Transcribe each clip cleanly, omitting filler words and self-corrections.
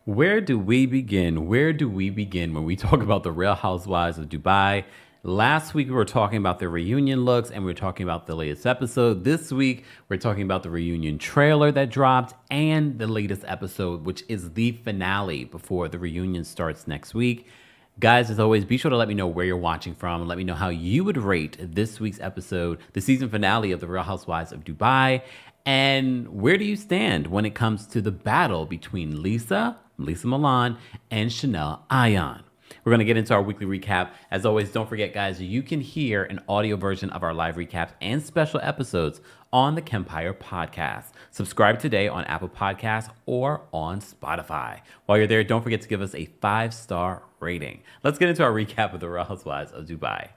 Where do we begin? Where do we begin when we talk about the Real Housewives of Dubai? Last week, we were talking about the reunion looks and we were talking about the latest episode. This week, we're talking about the reunion trailer that dropped and the latest episode, which is the finale before the reunion starts next week. Guys, as always, be sure to let me know where you're watching from and let me know how you would rate this week's episode, the season finale of the Real Housewives of Dubai. And where do you stand when it comes to the battle between Lesa Milan, and Ayan? We're going to get into our weekly recap. As always, don't forget, guys, you can hear an audio version of our live recaps and special episodes on the Kempire podcast. Subscribe today on Apple Podcasts or on Spotify. While you're there, don't forget to give us a 5-star rating. Let's get into our recap of the Real Housewives of Dubai.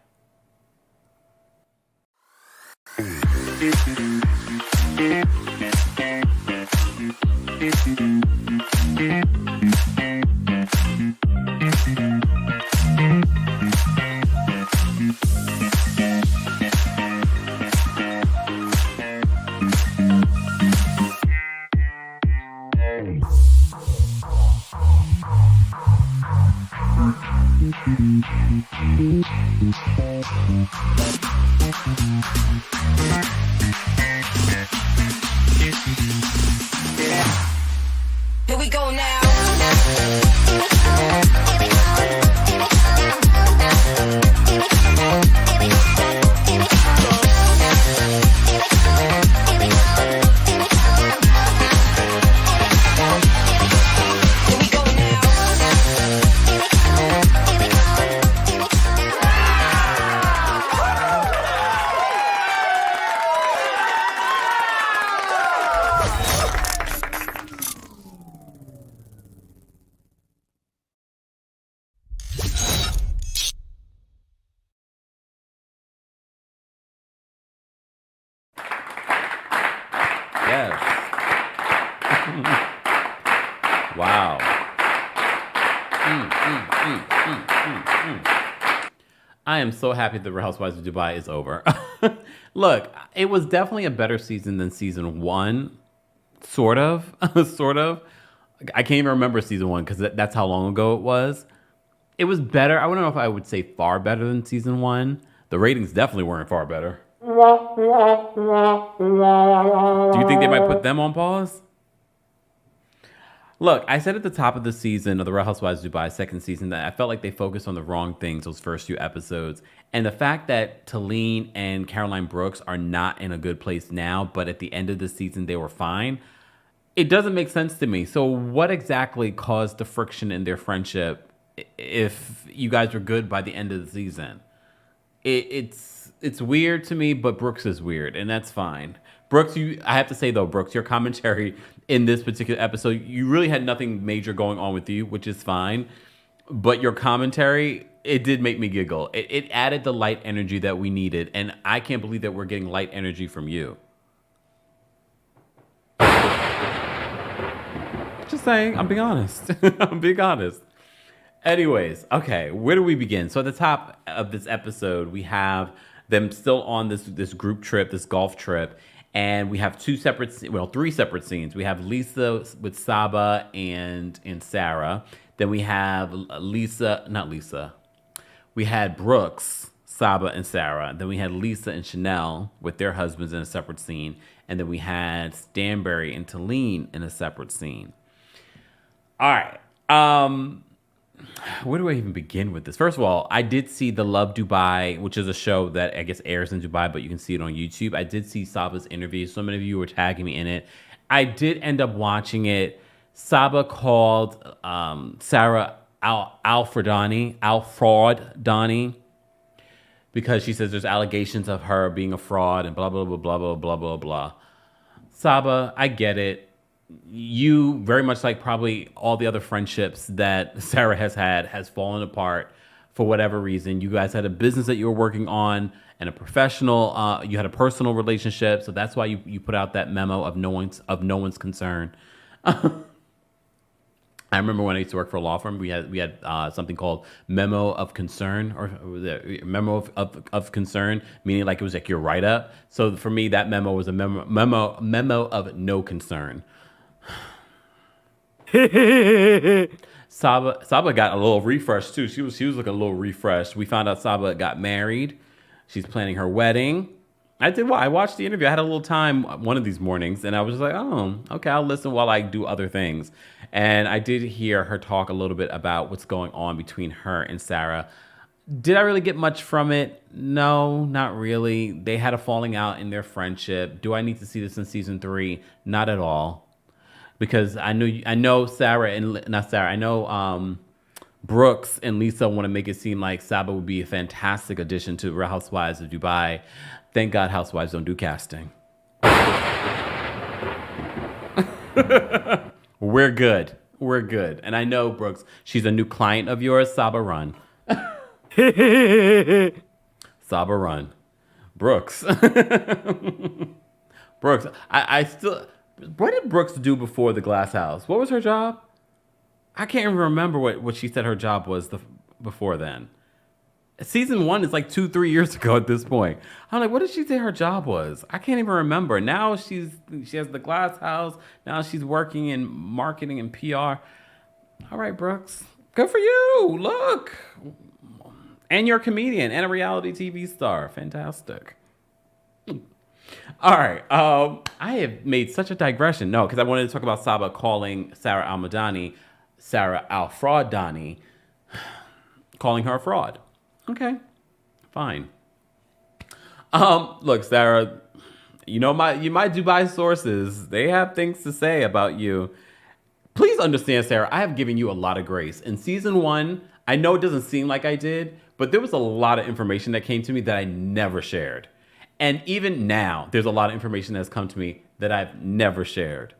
Here we go now. Yes. Wow. I am so happy the Real Housewives of Dubai is over. Look, it was definitely a better season than season one. Sort of. Sort of. I can't even remember season one because that's how long ago it was. It was better. I don't know if I would say far better than season one. The ratings definitely weren't far better. Do you think they might put them on pause? Look, I said at the top of the season of the Real Housewives of Dubai second season that I felt like they focused on the wrong things those first few episodes. And the fact that Talene and Caroline Brooks are not in a good place now, but at the end of the season they were fine, it doesn't make sense to me. So what exactly caused the friction in their friendship if you guys were good by the end of the season? It's weird to me, but Brooks is weird, and that's fine. Brooks, I have to say though, Brooks, your commentary in this particular episode, you really had nothing major going on with you, which is fine. But your commentary, it did make me giggle. It added the light energy that we needed, and I can't believe that we're getting light energy from you. Just saying, I'm being honest. I'm being honest. Anyways, okay, where do we begin? So at the top of this episode, we have them still on this group trip, this golf trip, and we have three separate scenes. We have Lesa with Saba and Sara. Then we have we had Brooks, Saba, and Sara. Then we had Lesa and Chanel with their husbands in a separate scene. And then we had Stanbury and Talene in a separate scene. All right. Where do I even begin with this? First of all, I did see The Love Dubai, which is a show that I guess airs in Dubai, but you can see it on YouTube. I did see Saba's interview. So many of you were tagging me in it. I did end up watching it. Saba called Sara Alfraudani, because she says there's allegations of her being a fraud and blah, blah, blah, blah, blah, blah, blah, blah. Saba, I get it. You, very much like probably all the other friendships that Sara has fallen apart for whatever reason. You guys had a business that you were working on and a professional, you had a personal relationship. So that's why you put out that memo of no one's concern. I remember when I used to work for a law firm, we had something called memo of concern, or memo of concern, meaning like it was like your write up. So for me, that memo was a memo of no concern. Saba got a little refresh too. She was looking a little refreshed. We found out Saba got married. She's planning her wedding. I watched the interview. I had a little time one of these mornings, and I was just like, oh, okay, I'll listen while I do other things. And I did hear her talk a little bit about what's going on between her and Sara. Did I really get much from it? No, not really. They had a falling out in their friendship. Do I need to see this in season 3? Not at all. Because I know Sara and not Sara. I know Brooks and Lisa want to make it seem like Saba would be a fantastic addition to Real Housewives of Dubai. Thank God Housewives don't do casting. We're good. We're good. And I know, Brooks, she's a new client of yours. Saba run. Saba run. Brooks. Brooks. I still... What did Brooks do before the Glass House? What was her job? I can't even remember what she said her job was before then. Season 1 is like 2-3 years ago at this point. I'm like, what did she say her job was? I can't even remember. Now she has the Glass House. Now she's working in marketing and PR. All right, Brooks. Good for you. Look. And you're a comedian and a reality TV star. Fantastic. All right. I have made such a digression. No, because I wanted to talk about Saba calling Sara Al-Madani Sara Al-Fraudani, calling her a fraud. Okay, fine. Look, Sara, you know my Dubai sources, they have things to say about you. Please understand, Sara, I have given you a lot of grace. In season 1, I know it doesn't seem like I did, but there was a lot of information that came to me that I never shared. And even now, there's a lot of information that's come to me that I've never shared.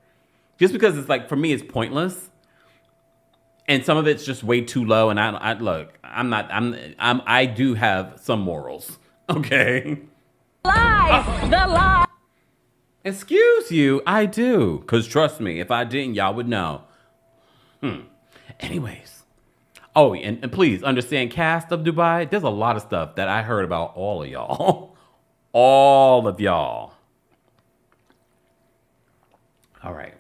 Just because it's like, for me, it's pointless. And some of it's just way too low. And I do have some morals. Okay. Lie! The lie! Excuse you, I do. Because trust me, if I didn't, y'all would know. Anyways. Oh, and please understand, cast of Dubai, there's a lot of stuff that I heard about all of y'all. All of y'all. All right.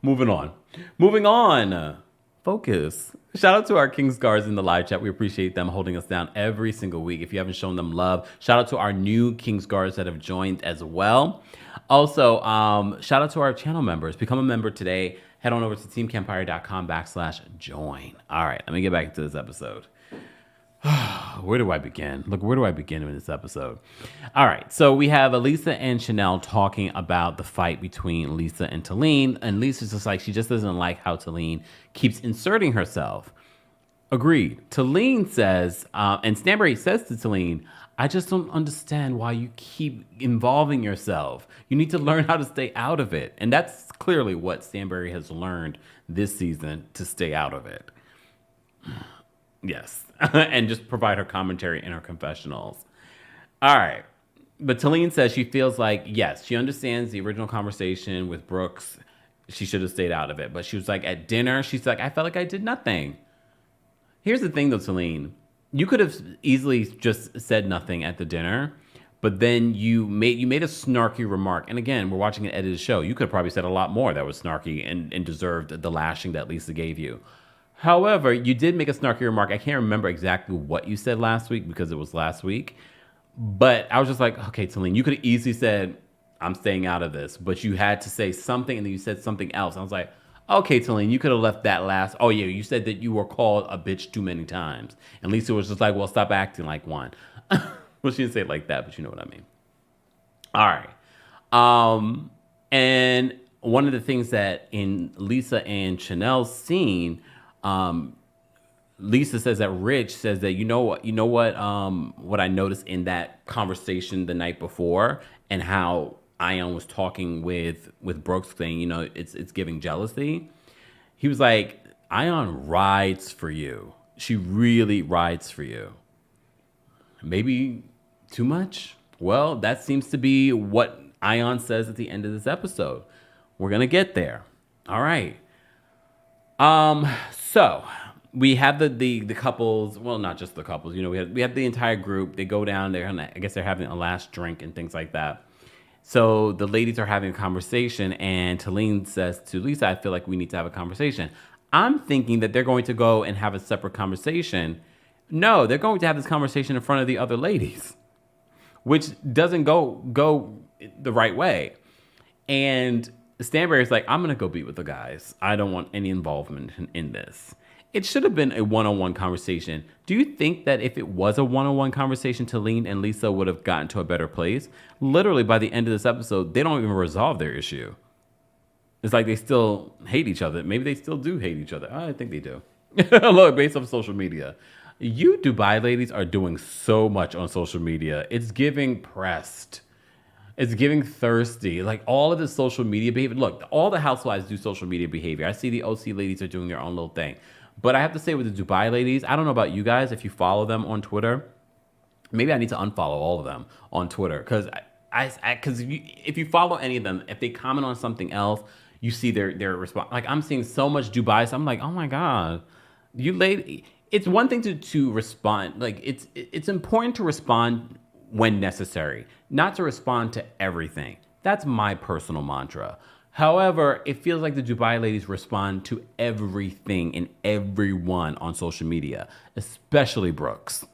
Moving on. Focus. Shout out to our Kings Guards in the live chat. We appreciate them holding us down every single week. If you haven't shown them love, shout out to our new Kings Guards that have joined as well. Also, shout out to our channel members. Become a member today. Head on over to TheKempire.com/join. All right, let me get back into this episode. Where do I begin? Look, where do I begin in this episode? All right, so we have Lesa and Chanel talking about the fight between Lesa and Talene, and Lisa's just like, she just doesn't like how Talene keeps inserting herself. Agreed. Talene says, and Stanbury says to Talene, I just don't understand why you keep involving yourself. You need to learn how to stay out of it. And that's clearly what Stanbury has learned this season, to stay out of it. Yes. And just provide her commentary in her confessionals. All right. But Talene says she feels like, yes, she understands the original conversation with Brooks. She should have stayed out of it. But she was like, at dinner, she's like, I felt like I did nothing. Here's the thing, though, Talene. You could have easily just said nothing at the dinner, but then you made a snarky remark. And again, we're watching an edited show. You could have probably said a lot more that was snarky and deserved the lashing that Lesa gave you. However, you did make a snarky remark. I can't remember exactly what you said last week because it was last week. But I was just like, okay, Talene, you could have easily said, I'm staying out of this. But you had to say something, and then you said something else. I was like, okay, Talene, you could have left that last. Oh, yeah, you said that you were called a bitch too many times. And Lesa was just like, well, stop acting like one. Well, she didn't say it like that, but you know what I mean. All right. And one of the things that in Lesa and Chanel's scene, Lesa says that Rich says that, you know what I noticed in that conversation the night before, and how Ayan was talking with Brooks saying, it's giving jealousy. He was like, Ayan rides for you. She really rides for you. Maybe too much? Well, that seems to be what Ayan says at the end of this episode. We're going to get there. All right. So we have the couples, well, not just the couples, we have the entire group. They go down there, and I guess they're having a last drink and things like that. So the ladies are having a conversation, and Talene says to Lesa, I feel like we need to have a conversation. I'm thinking that they're going to go and have a separate conversation. No, they're going to have this conversation in front of the other ladies, which doesn't go the right way. And Stanbury's like, I'm going to go be with the guys. I don't want any involvement in this. It should have been a one-on-one conversation. Do you think that if it was a one-on-one conversation, Talene and Lesa would have gotten to a better place? Literally, by the end of this episode, they don't even resolve their issue. It's like they still hate each other. Maybe they still do hate each other. I think they do. Look, based on social media. You Dubai ladies are doing so much on social media. It's giving pressed. It's giving thirsty. Like all of this social media behavior. Look, all the housewives do social media behavior. I see the OC ladies are doing their own little thing. But I have to say with the Dubai ladies, I don't know about you guys, if you follow them on Twitter, maybe I need to unfollow all of them on Twitter. Because if you follow any of them, if they comment on something else, you see their response. Like I'm seeing so much Dubai, so I'm like, oh my God, you lady. It's one thing to respond. Like it's important to respond when necessary, not to respond to everything. That's my personal mantra. However, it feels like the Dubai ladies respond to everything and everyone on social media, especially Brooks.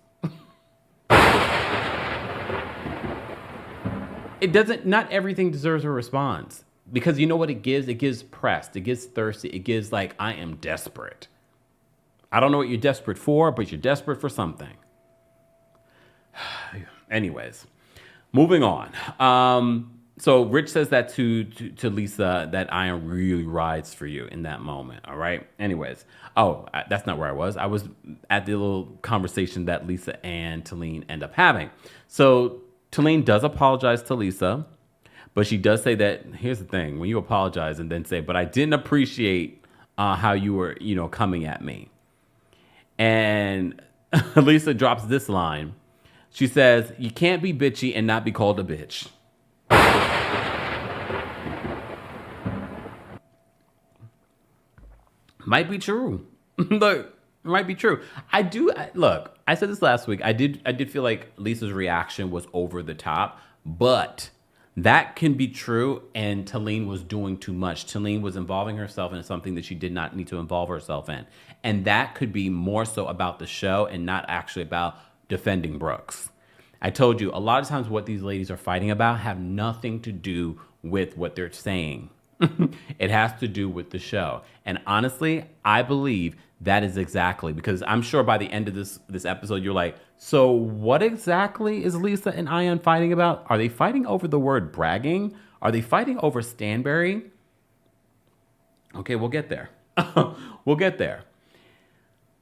Not everything deserves a response. Because you know what it gives? It gives pressed. It gives thirsty. It gives like, I am desperate. I don't know what you're desperate for, but you're desperate for something. Anyways, moving on. So Rich says that to Lesa, that Ayan really rides for you in that moment. All right. Anyways. That's not where I was. I was at the little conversation that Lesa and Talene end up having. So Talene does apologize to Lesa. But she does say that, here's the thing, when you apologize and then say, but I didn't appreciate how you were, coming at me. And Lesa drops this line. She says, you can't be bitchy and not be called a bitch. Might be true. Look, it might be true. Look, I said this last week. I did feel like Lesa's reaction was over the top, but that can be true, and Talene was doing too much. Talene was involving herself in something that she did not need to involve herself in. And that could be more so about the show and not actually about defending Brooks. I told you, a lot of times what these ladies are fighting about have nothing to do with what they're saying. It has to do with the show. And honestly, I believe that is exactly, because I'm sure by the end of this episode, you're like, so what exactly is Lesa and Ayan fighting about? Are they fighting over the word bragging? Are they fighting over Stanbury? Okay, we'll get there. We'll get there.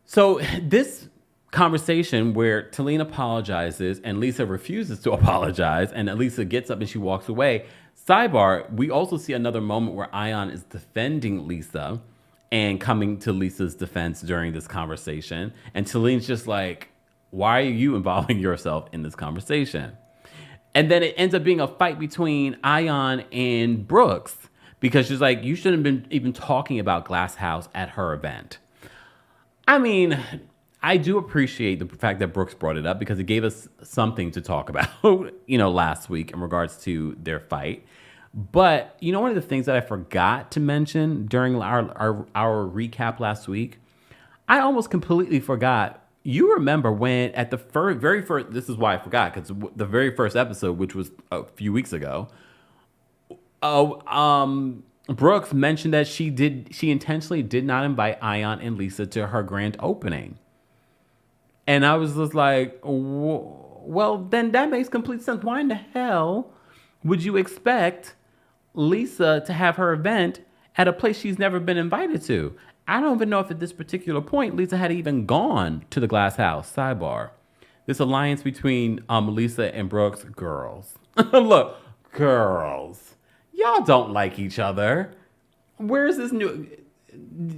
So this conversation where Talene apologizes and Lesa refuses to apologize, and Lesa gets up and she walks away. Sidebar, we also see another moment where Ayan is defending Lesa and coming to Lesa's defense during this conversation. And Talene's just like, why are you involving yourself in this conversation? And then it ends up being a fight between Ayan and Brooks, because she's like, you shouldn't have been even talking about Glass House at her event. I mean, I do appreciate the fact that Brooks brought it up, because it gave us something to talk about, last week in regards to their fight. But, one of the things that I forgot to mention during our recap last week, I almost completely forgot. You remember when at the very first, this is why I forgot, because the very first episode, which was a few weeks ago, Brooks mentioned that she intentionally did not invite Ayan and Lesa to her grand opening. And I was just like, well, then that makes complete sense. Why in the hell would you expect Lesa to have her event at a place she's never been invited to? I don't even know if at this particular point Lesa had even gone to the Glass House. Sidebar. This alliance between Lesa and Brooks, girls. Look, girls. Y'all don't like each other. Where's this new...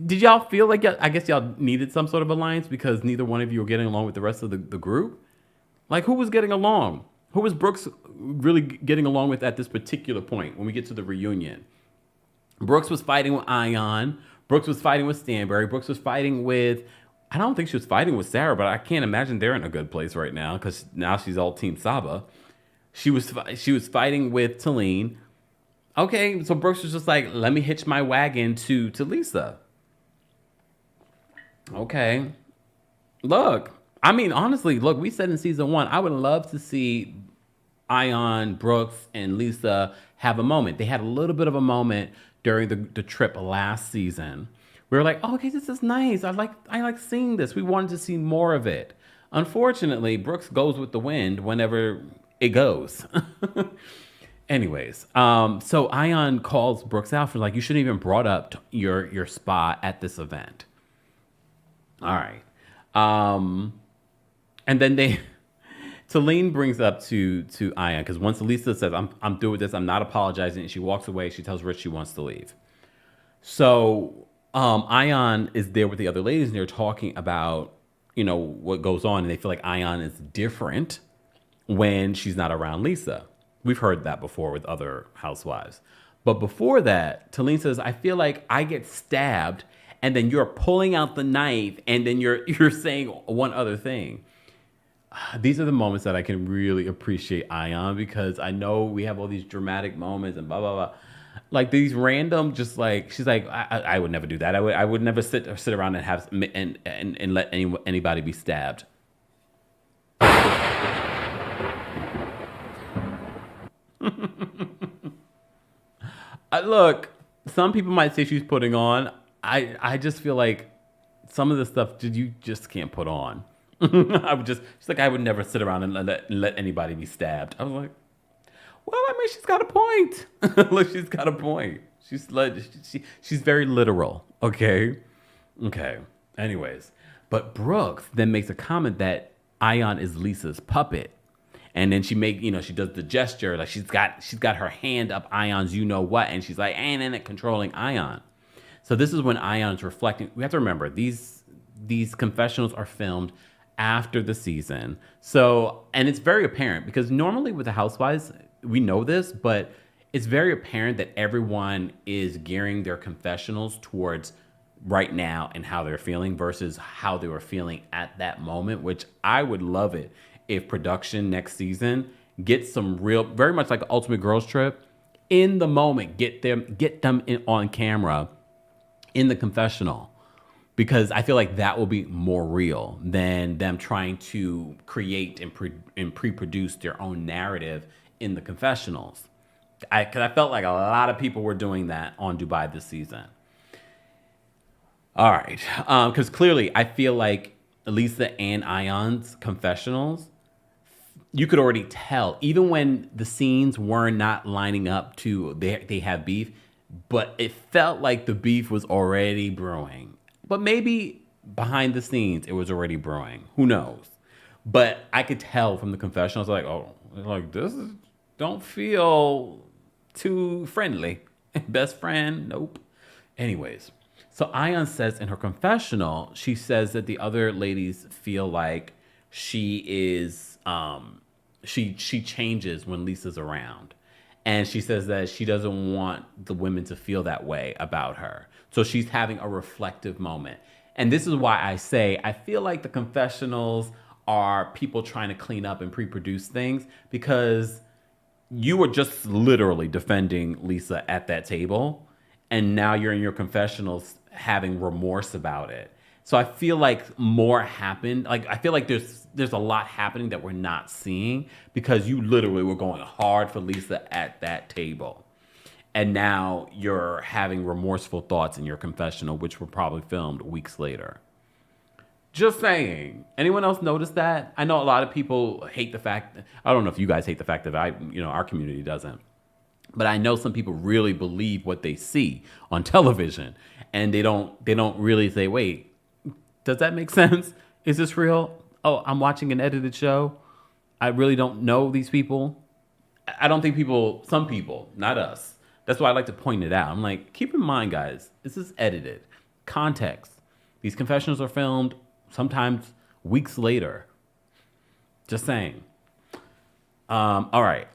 Did y'all feel like, I guess y'all needed some sort of alliance because neither one of you were getting along with the rest of the group? Like, who was getting along? Who was Brooks really getting along with at this particular point when we get to the reunion? Brooks was fighting with Ayan. Brooks was fighting with Stanbury. Brooks was fighting with... I don't think she was fighting with Sara, but I can't imagine they're in a good place right now because now she's all Team Saba. She was fighting with Talene. Okay, so Brooks was just like, let me hitch my wagon to Lesa. Okay. Look, I mean, honestly, look, we said in season 1, I would love to see Ayan, Brooks, and Lesa have a moment. They had a little bit of a moment during the trip last season. We were like, oh, okay, this is nice. I like seeing this. We wanted to see more of it. Unfortunately, Brooks goes with the wind whenever it goes. Anyways, so Ayan calls Brooks out for like, you shouldn't even brought up your spa at this event. All right. And then Talene brings up to Ayan, because once Lesa says, I'm through with this, I'm not apologizing, and she walks away, she tells Rich she wants to leave. So Ayan is there with the other ladies, and they're talking about, what goes on, and they feel like Ayan is different when she's not around Lesa. We've heard that before with other housewives. But before that, Talene says, I feel like I get stabbed, and then you're pulling out the knife, and then you're saying one other thing. These are the moments that I can really appreciate Ayan, because I know we have all these dramatic moments and blah, blah, blah. Like these random, just like, she's like, I would never do that. I would never sit around and have and let anybody be stabbed. Look, some people might say she's putting on. I just feel like some of the stuff you just can't put on. She's like, I would never sit around and let anybody be stabbed. I was like, well, I mean, she's got a point. Look, she's got a point. She's very literal. Okay. Anyways, but Brooks then makes a comment that Ayan is Lisa's puppet. And then she does the gesture, like she's got her hand up Ayan's what, and she's like, and controlling Ayan. So this is when Ayan's reflecting. We have to remember, these confessionals are filmed after the season. So, and it's very apparent, because normally with the housewives, we know this, but it's very apparent that everyone is gearing their confessionals towards right now and how they're feeling versus how they were feeling at that moment, which I would love it if production next season gets some real, very much like Ultimate Girls Trip, in the moment, get them on camera in the confessional, because I feel like that will be more real than them trying to create and pre-produce their own narrative in the confessionals. Because I felt like a lot of people were doing that on Dubai this season. All right, because clearly I feel like Lesa and Ayan's confessionals, you could already tell, even when the scenes were not lining up to they have beef, but it felt like the beef was already brewing. But maybe behind the scenes it was already brewing. Who knows? But I could tell from the confessionals, like, oh, like don't feel too friendly. Best friend, nope. Anyways, so Ayan says in her confessional, she says that the other ladies feel like she is she changes when Lisa's around. And she says that she doesn't want the women to feel that way about her. So she's having a reflective moment. And this is why I say I feel like the confessionals are people trying to clean up and pre-produce things, because you were just literally defending Lesa at that table, and now you're in your confessionals having remorse about it. So I feel like more happened. Like, I feel like there's a lot happening that we're not seeing, because you literally were going hard for Lesa at that table. And now you're having remorseful thoughts in your confessional, which were probably filmed weeks later. Just saying. Anyone else notice that? I know a lot of people hate the fact, I don't know if you guys hate the fact that our community doesn't. But I know some people really believe what they see on television, and they don't really say, wait, does that make sense? Is this real? Oh, I'm watching an edited show. I really don't know these people. I don't think some people, not us. That's why I like to point it out. I'm like, keep in mind, guys, this is edited. Context. These confessionals are filmed sometimes weeks later. Just saying. All right.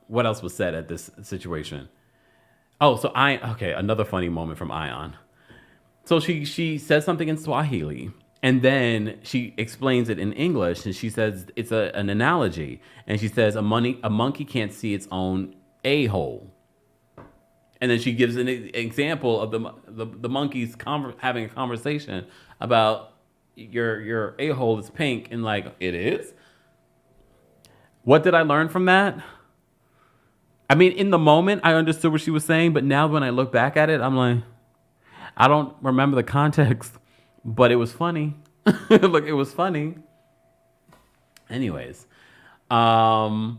What else was said at this situation? Oh, so another funny moment from Ayan. So she says something in Swahili, And then she explains it in English, and she says it's an analogy. And she says a monkey can't see its own a-hole. And then she gives an example of the monkeys having a conversation about your a-hole is pink, and like, it is? What did I learn from that? I mean, in the moment, I understood what she was saying, but now when I look back at it, I'm like, I don't remember the context, but it was funny. Look, it was funny. Anyways, so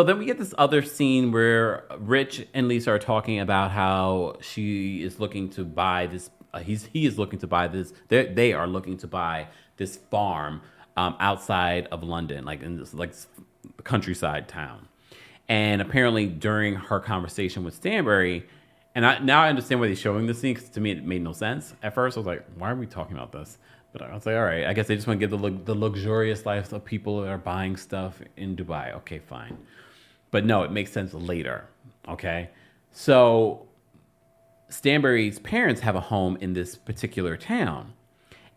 then we get this other scene where Rich and Lesa are talking about how she is looking to buy this. He is looking to buy this. They are looking to buy this farm outside of London, like in this like countryside town. And apparently, during her conversation with Stanbury, and now I understand why they're showing this scene, because to me it made no sense. At first, I was like, why are we talking about this? But I was like, all right, I guess they just want to give the luxurious life of people that are buying stuff in Dubai. Okay, fine. But no, it makes sense later. Okay. So Stanbury's parents have a home in this particular town,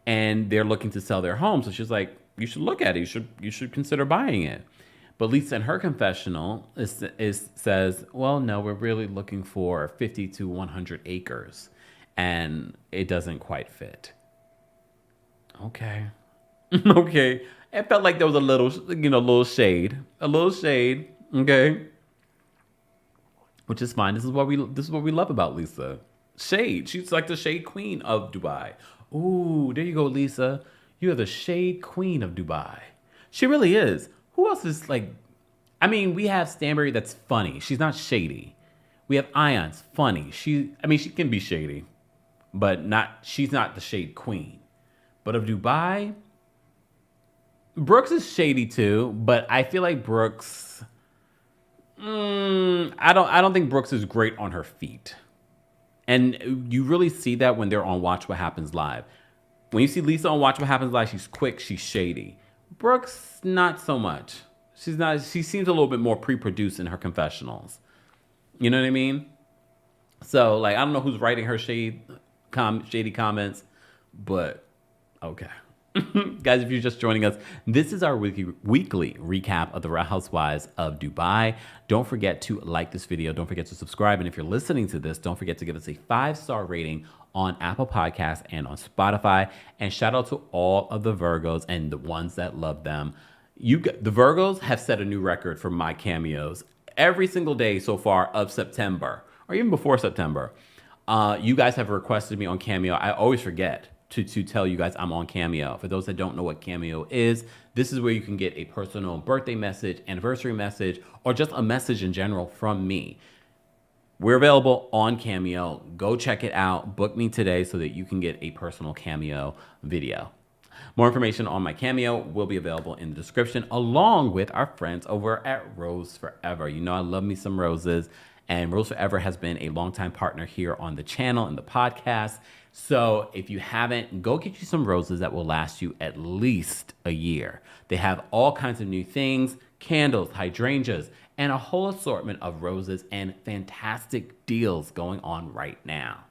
and they're looking to sell their home. So she's like, you should look at it. You should consider buying it. But Lesa in her confessional says, well, no, we're really looking for 50 to 100 acres, and it doesn't quite fit. Okay. Okay. It felt like there was a little shade. Okay. Which is fine. This is what we love about Lesa. Shade. She's like the shade queen of Dubai. Ooh, there you go, Lesa. You are the shade queen of Dubai. She really is. Who else is like, I mean, we have Stanbury that's funny. She's not shady. We have Ayan's funny. She can be shady, but she's not the shade queen. But of Dubai, Brooks is shady too, but I feel like Brooks, I don't think Brooks is great on her feet. And you really see that when they're on Watch What Happens Live. When you see Lesa on Watch What Happens Live, she's quick, she's shady. Brooks, not so much. She seems a little bit more pre-produced in her confessionals. You know what I mean? So, like, I don't know who's writing her shady comments, but okay. Guys, if you're just joining us, this is our weekly recap of the Real Housewives of Dubai. Don't forget to like this video. Don't forget to subscribe. And if you're listening to this, don't forget to give us a 5-star rating on Apple Podcasts and on Spotify. And shout out to all of the Virgos and the ones that love them. The Virgos have set a new record for my cameos every single day so far of September, or even before September. You guys have requested me on Cameo. I always forget to tell you guys I'm on Cameo. For those that don't know what Cameo is, this is where you can get a personal birthday message, anniversary message, or just a message in general from me. We're available on Cameo. Go check it out. Book me today so that you can get a personal Cameo video. More information on my Cameo will be available in the description, along with our friends over at Rose Forever. You know I love me some roses, and Rose Forever has been a longtime partner here on the channel and the podcast. So if you haven't, go get you some roses that will last you at least a year. They have all kinds of new things, candles, hydrangeas, and a whole assortment of roses and fantastic deals going on right now.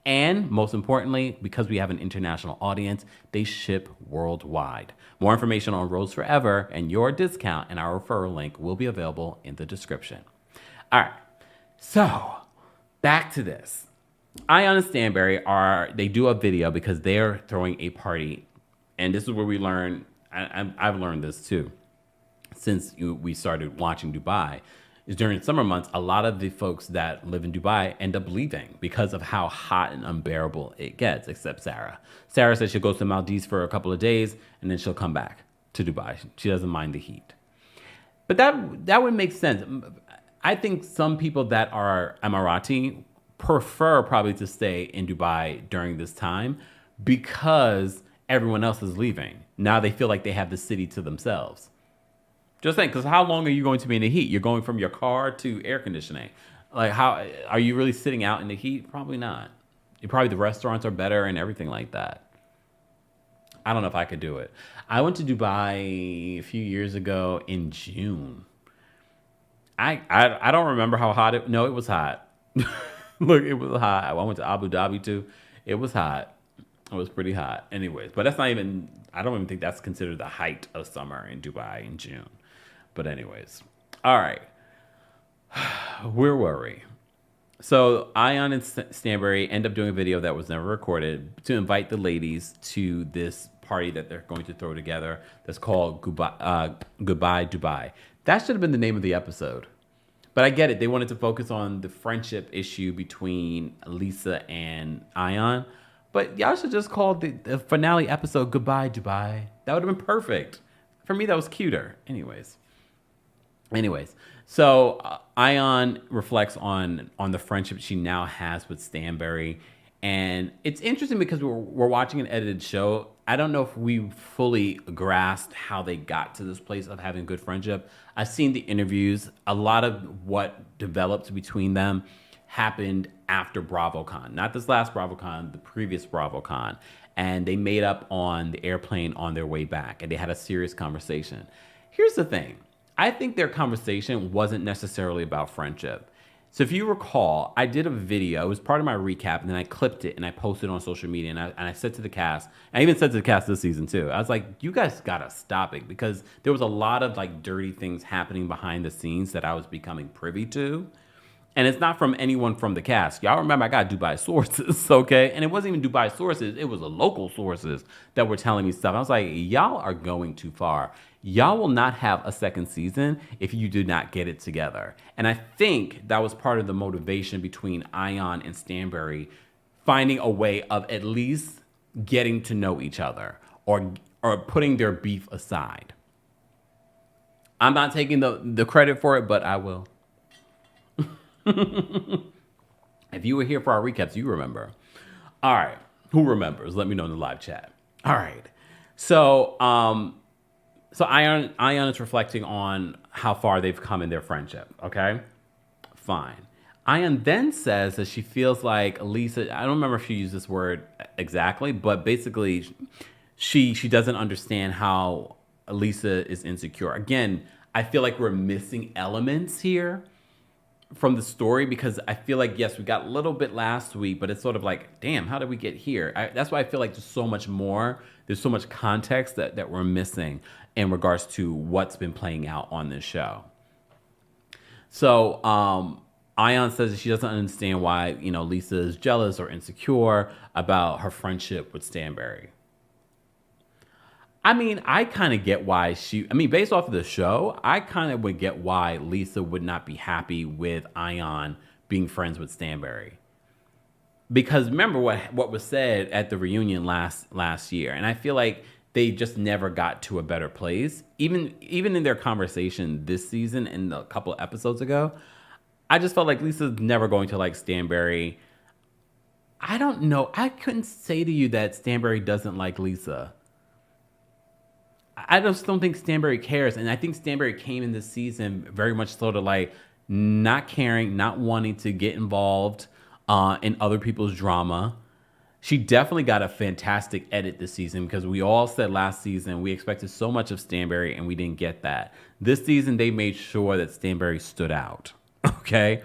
And most importantly, because we have an international audience, they ship worldwide. More information on Rose Forever and your discount and our referral link will be available in the description. All right, so back to this. Ayan and Stanbury they do a video because they're throwing a party. And this is where we learn, I've learned this too, since we started watching Dubai, is during summer months, a lot of the folks that live in Dubai end up leaving because of how hot and unbearable it gets, except Sara. Sara says she'll go to the Maldives for a couple of days and then she'll come back to Dubai. She doesn't mind the heat. But that would make sense. I think some people that are Emirati prefer probably to stay in Dubai during this time because everyone else is leaving. Now they feel like they have the city to themselves. Just saying, because how long are you going to be in the heat? You're going from your car to air conditioning. Like, how are you really sitting out in the heat? Probably not. Probably the restaurants are better and everything like that. I don't know if I could do it. I went to Dubai a few years ago in June. I don't remember how hot it. No, it was hot. Look, it was hot. I went to Abu Dhabi too. It was hot. It was pretty hot. Anyways, but that's not even, I don't even think that's considered the height of summer in Dubai in June. But anyways, all right. Where were we? So Ayan and Stanbury end up doing a video that was never recorded to invite the ladies to this party that they're going to throw together that's called Goodbye Dubai. That should have been the name of the episode. But I get it. They wanted to focus on the friendship issue between Lesa and Ayan. But y'all should just call the finale episode Goodbye Dubai. That would have been perfect. For me, that was cuter. Anyways, so Ayan reflects on the friendship she now has with Stanbury. And it's interesting because we're watching an edited show. I don't know if we fully grasped how they got to this place of having good friendship. I've seen the interviews. A lot of what developed between them happened after BravoCon. Not this last BravoCon, the previous BravoCon. And they made up on the airplane on their way back. And they had a serious conversation. Here's the thing. I think their conversation wasn't necessarily about friendship. So if you recall, I did a video. It was part of my recap, and then I clipped it and I posted it on social media. And I said to the cast, I even said to the cast this season too, I was like, you guys gotta stop it, because there was a lot of like dirty things happening behind the scenes that I was becoming privy to. And it's not from anyone from the cast. Y'all remember I got Dubai sources, okay? And it wasn't even Dubai sources. It was the local sources that were telling me stuff. I was like, y'all are going too far. Y'all will not have a second season if you do not get it together. And I think that was part of the motivation between Ayan and Stanbury finding a way of at least getting to know each other or putting their beef aside. I'm not taking the credit for it, but I will. If you were here for our recaps, you remember. All right. Who remembers? Let me know in the live chat. All right. So Ayan is reflecting on how far they've come in their friendship. Okay. Fine. Ayan then says that she feels like Lesa, I don't remember if she used this word exactly, but basically she doesn't understand how Lesa is insecure. Again, I feel like we're missing elements here from the story, because I feel like, yes, we got a little bit last week, but it's sort of like, damn, how did we get here? That's why I feel like there's so much more. There's so much context that we're missing in regards to what's been playing out on this show. So Ayan says that she doesn't understand why, Lesa is jealous or insecure about her friendship with Stanbury. I mean, I kind of get why based off of the show, I kind of would get why Lesa would not be happy with Ayan being friends with Stanbury. Because remember what was said at the reunion last year. And I feel like they just never got to a better place. Even in their conversation this season and a couple of episodes ago, I just felt like Lesa's never going to like Stanbury. I don't know. I couldn't say to you that Stanbury doesn't like Lesa. I just don't think Stanbury cares. And I think Stanbury came in this season very much sort of like not caring, not wanting to get involved in other people's drama. She definitely got a fantastic edit this season, because we all said last season we expected so much of Stanbury and we didn't get that. This season, they made sure that Stanbury stood out. Okay.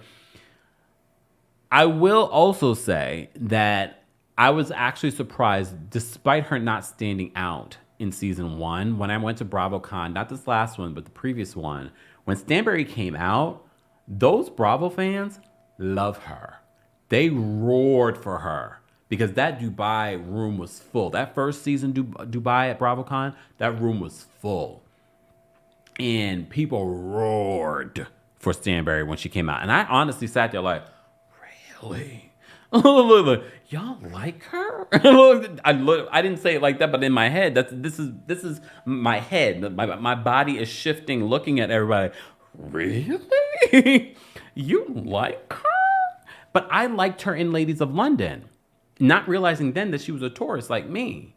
I will also say that I was actually surprised, despite her not standing out in season 1, when I went to BravoCon, not this last one, but the previous one, when Stanbury came out, those Bravo fans love her. They roared for her because that Dubai room was full. That first season Dubai at BravoCon, that room was full. And people roared for Stanbury when she came out. And I honestly sat there like, really? Y'all like her? I didn't say it like that, but in my head, this is my head. My body is shifting, looking at everybody. Really? You like her? But I liked her in Ladies of London, not realizing then that she was a tourist like me.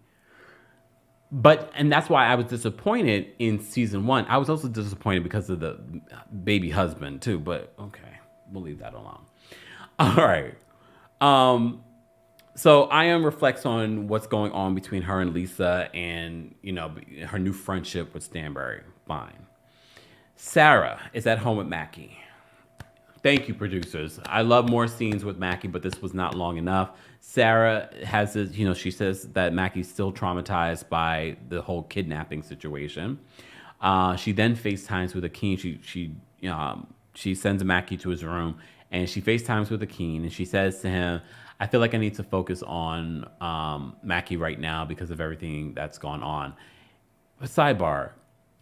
And that's why I was disappointed in season 1. I was also disappointed because of the baby husband too. But okay, we'll leave that alone. All right. So Ayan reflects on what's going on between her and Lesa and, her new friendship with Stanbury. Fine. Sara is at home with Mackie. Thank you, producers. I love more scenes with Mackie, but this was not long enough. Sarah has this, she says that Mackie's still traumatized by the whole kidnapping situation. She then FaceTimes with Akin. She sends Mackie to his room, and she FaceTimes with Akin, and she says to him, I feel like I need to focus on Mackie right now because of everything that's gone on. A sidebar.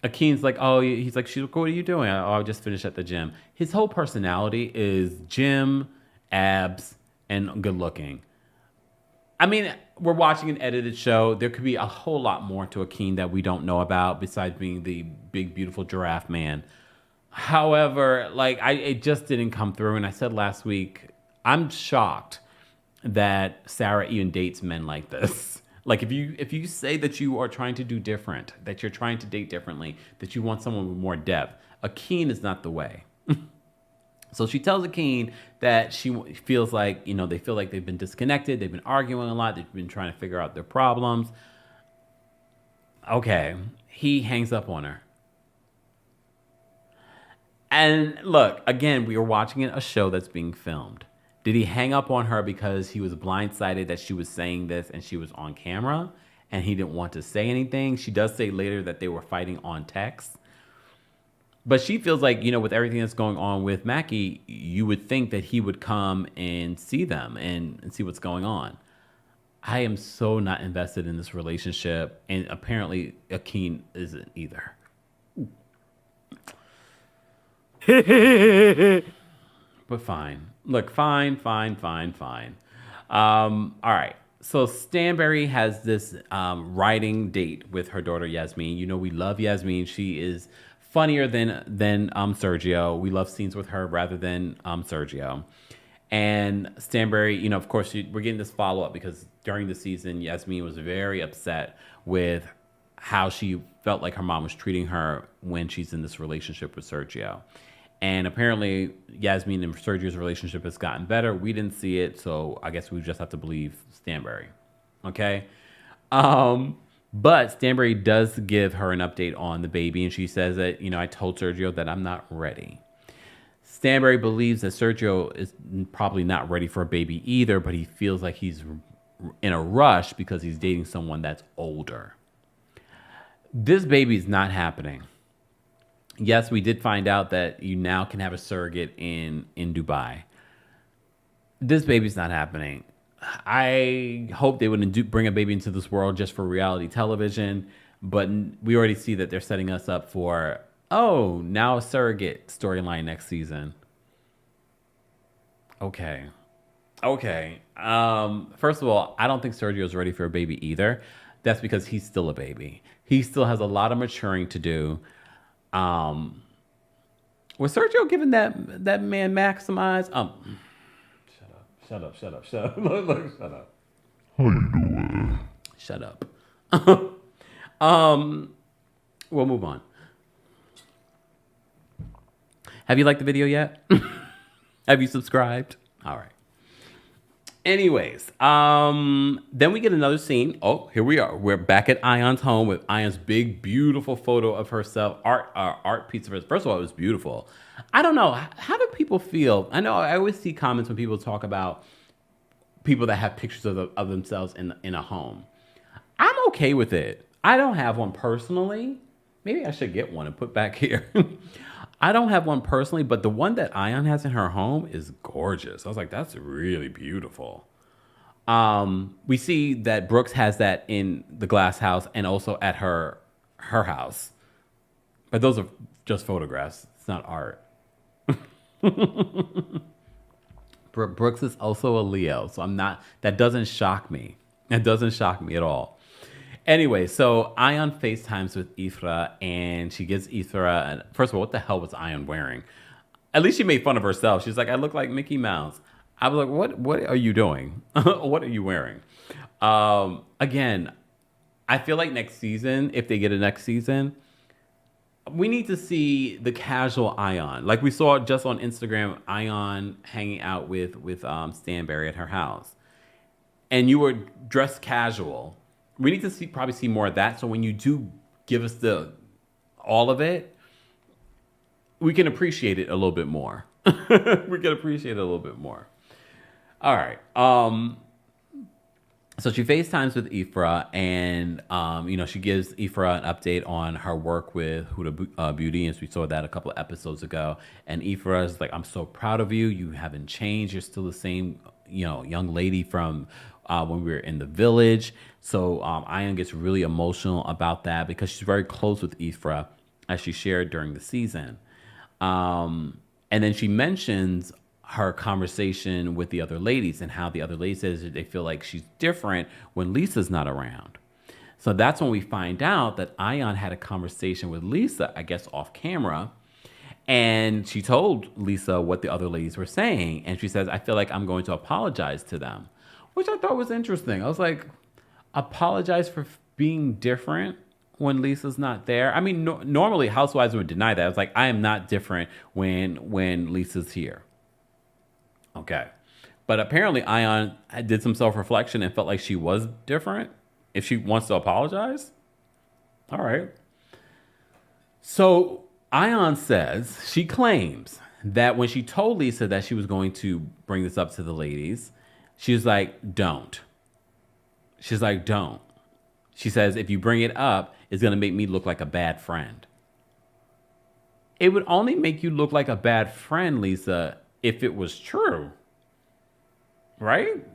Akin's like, he's like, what are you doing? I just finished at the gym. His whole personality is gym, abs, and good looking. I mean, we're watching an edited show. There could be a whole lot more to Akin that we don't know about besides being the big, beautiful giraffe man. However, it just didn't come through. And I said last week, I'm shocked that Sara even dates men like this. Like if you say that you are trying to do different, that you're trying to date differently, that you want someone with more depth, Akin is not the way. So she tells Akin that she feels like, they feel like they've been disconnected. They've been arguing a lot. They've been trying to figure out their problems. Okay. He hangs up on her. And look, again, we are watching a show that's being filmed. Did he hang up on her because he was blindsided that she was saying this and she was on camera and he didn't want to say anything? She does say later that they were fighting on text. But she feels like, with everything that's going on with Mackie, you would think that he would come and see them and see what's going on. I am so not invested in this relationship. And apparently Akin isn't either. But fine. Look, fine. All right. So Stanbury has this writing date with her daughter Yasmin. We love Yasmin. She is funnier than Sergio. We love scenes with her rather than Sergio. And Stanbury, of course, we're getting this follow-up because during the season, Yasmin was very upset with how she felt like her mom was treating her when she's in this relationship with Sergio. And apparently, Yasmin and Sergio's relationship has gotten better. We didn't see it, so I guess we just have to believe Stanbury. Okay? But Stanbury does give her an update on the baby, and she says that, I told Sergio that I'm not ready. Stanbury believes that Sergio is probably not ready for a baby either, but he feels like he's in a rush because he's dating someone that's older. This baby's not happening. Yes, we did find out that you now can have a surrogate in Dubai. This baby's not happening. I hope they wouldn't bring a baby into this world just for reality television, but we already see that they're setting us up for, now a surrogate storyline next season. Okay. First of all, I don't think Sergio's ready for a baby either. That's because he's still a baby. He still has a lot of maturing to do. Was Sergio giving that man Maximize? Shut up. Look, shut up. How you doing? Shut up. We'll move on. Have you liked the video yet? Have you subscribed? All right. Anyways, then we get another scene. Oh, here we are. We're back at Ayan's home with Ayan's big, beautiful photo of herself. Art piece of hers. First of all, it was beautiful. I don't know. How do people feel? I know I always see comments when people talk about people that have pictures of themselves in a home. I'm okay with it. I don't have one personally. Maybe I should get one and put back here. I don't have one personally, but the one that Ayan has in her home is gorgeous. I was like, that's really beautiful. We see that Brooks has that in the glass house and also at her house. But those are just photographs. It's not art. Brooks is also a Leo, so that doesn't shock me. It doesn't shock me at all. Anyway, so Ayan FaceTimes with Ithra, and she gives Ithra, first of all, what the hell was Ayan wearing? At least she made fun of herself. She's like, I look like Mickey Mouse. I was like, what are you doing? What are you wearing? Again, I feel like next season, if they get a next season, we need to see the casual Ayan. Like we saw just on Instagram, Ayan hanging out with Stanbury at her house. And you were dressed casual. We need to probably see more of that. So when you do give us all of it, we can appreciate it a little bit more. We can appreciate it a little bit more. All right. So she FaceTimes with Ifra, and she gives Ifra an update on her work with Huda Beauty, and we saw that a couple of episodes ago. And Ifra is like, "I'm so proud of you. You haven't changed. You're still the same, young lady from when we were in the village." So Ayan gets really emotional about that because she's very close with Ifra, as she shared during the season. And then she mentions her conversation with the other ladies and how the other ladies says they feel like she's different when Lisa's not around. So that's when we find out that Ayan had a conversation with Lesa, I guess off camera, and she told Lesa what the other ladies were saying. And she says, "I feel like I'm going to apologize to them," which I thought was interesting. I was like, apologize for being different when Lisa's not there? I mean, normally housewives would deny that. I was like, I am not different when Lisa's here. Okay. But apparently Ayan did some self-reflection and felt like she was different. If she wants to apologize, all right. So Ayan says, she claims that when she told Lesa that she was going to bring this up to the ladies, she was like, don't. She's like, don't. She says, if you bring it up, it's going to make me look like a bad friend. It would only make you look like a bad friend, Lesa, if it was true. Right?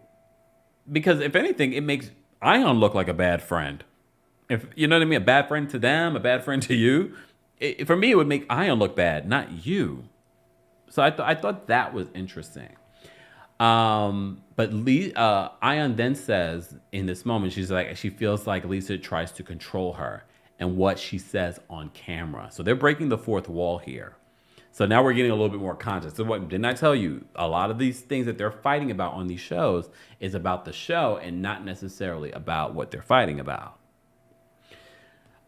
Because if anything, it makes Ayan look like a bad friend. If you know what I mean? A bad friend to them, a bad friend to you. For me, it would make Ayan look bad, not you. So I thought that was interesting. But Ayan then says in this moment, she's like, she feels like Lesa tries to control her and what she says on camera. So they're breaking the fourth wall here. So now we're getting a little bit more context. So what didn't I tell you? A lot of these things that they're fighting about on these shows is about the show and not necessarily about what they're fighting about.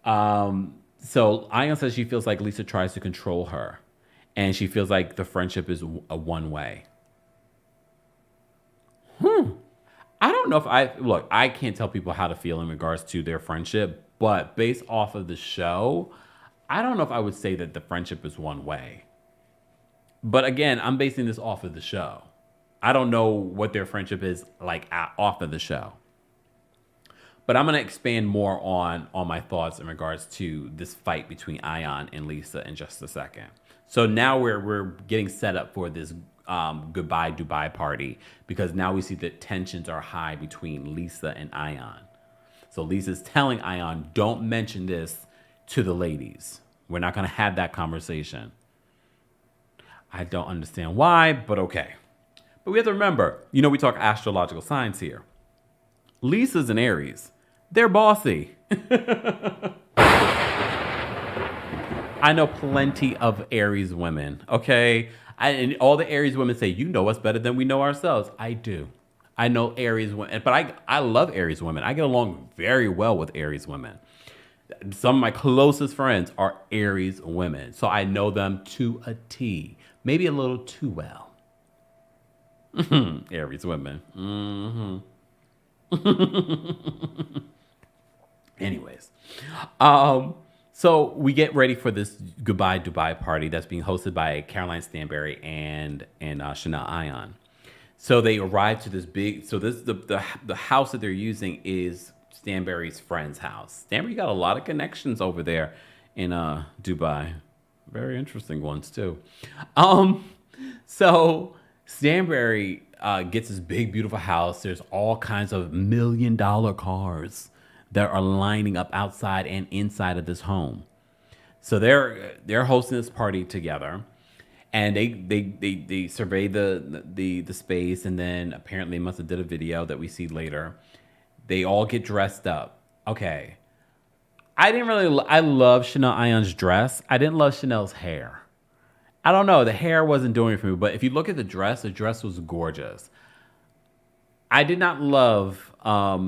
So Ayan says she feels like Lesa tries to control her, and she feels like the friendship is a one way. I don't know if I can't tell people how to feel in regards to their friendship, but based off of the show, I don't know if I would say that the friendship is one way. But again, I'm basing this off of the show. I don't know what their friendship is like off of the show. But I'm going to expand more on my thoughts in regards to this fight between Ayan and Lesa in just a second. So now we're getting set up for this goodbye Dubai party, because now we see that tensions are high between Lesa and Ayan. So Lisa's telling Ayan, don't mention this to the ladies. We're not going to have that conversation. I don't understand why, but okay. But we have to remember, we talk astrological signs here. Lisa's an Aries. They're bossy. I know plenty of Aries women, okay? And all the Aries women say, you know us better than we know ourselves. I do. I know Aries women, but I love Aries women. I get along very well with Aries women. Some of my closest friends are Aries women, so I know them to a T. Maybe a little too well. Aries women. Anyways, so we get ready for this goodbye Dubai party that's being hosted by Caroline Stanbury and Chanel Ayan. So they arrive to this big. So this the house that they're using is Stanbury's friend's house. Stanbury got a lot of connections over there in Dubai. Very interesting ones too. So Stanbury gets this big, beautiful house. There's all kinds of $1 million cars that are lining up outside and inside of this home. So they're hosting this party together, and they survey the space, and then apparently they must have did a video that we see later. They all get dressed up. Okay. I love Chanel Ayan's dress. I didn't love Chanel's hair. I don't know. The hair wasn't doing it for me, but if you look at the dress was gorgeous. I did not love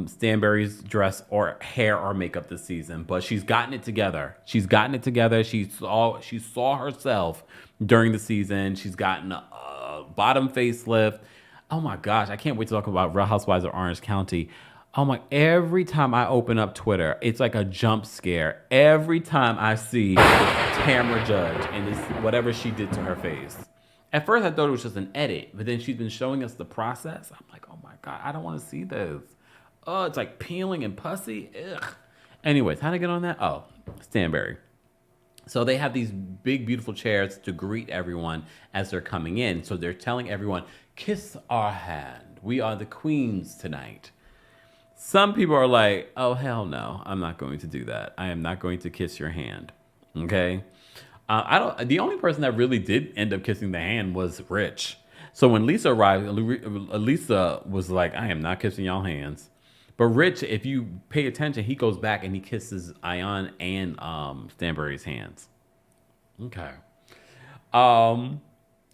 Stanbury's dress or hair or makeup this season, but she's gotten it together. She saw herself during the season. She's gotten a bottom facelift. Oh my gosh, I can't wait to talk about Real Housewives of Orange County. Oh my, every time I open up Twitter, it's like a jump scare. Every time I see Tamra Judge and this, whatever she did to her face. At first, I thought it was just an edit, but then she's been showing us the process. I'm like, oh my God, I don't want to see this. Oh, it's like peeling and pussy. Ugh. Anyways, how did I get on that? Oh, Stanbury. So they have these big, beautiful chairs to greet everyone as they're coming in. So they're telling everyone, kiss our hand. We are the queens tonight. Some people are like, oh, hell no. I'm not going to do that. I am not going to kiss your hand. Okay? The only person that really did end up kissing the hand was Rich. So when Lesa arrived, Lesa was like, I am not kissing y'all hands. But Rich, if you pay attention, he goes back and he kisses Ayan and Stanbury's hands. Okay.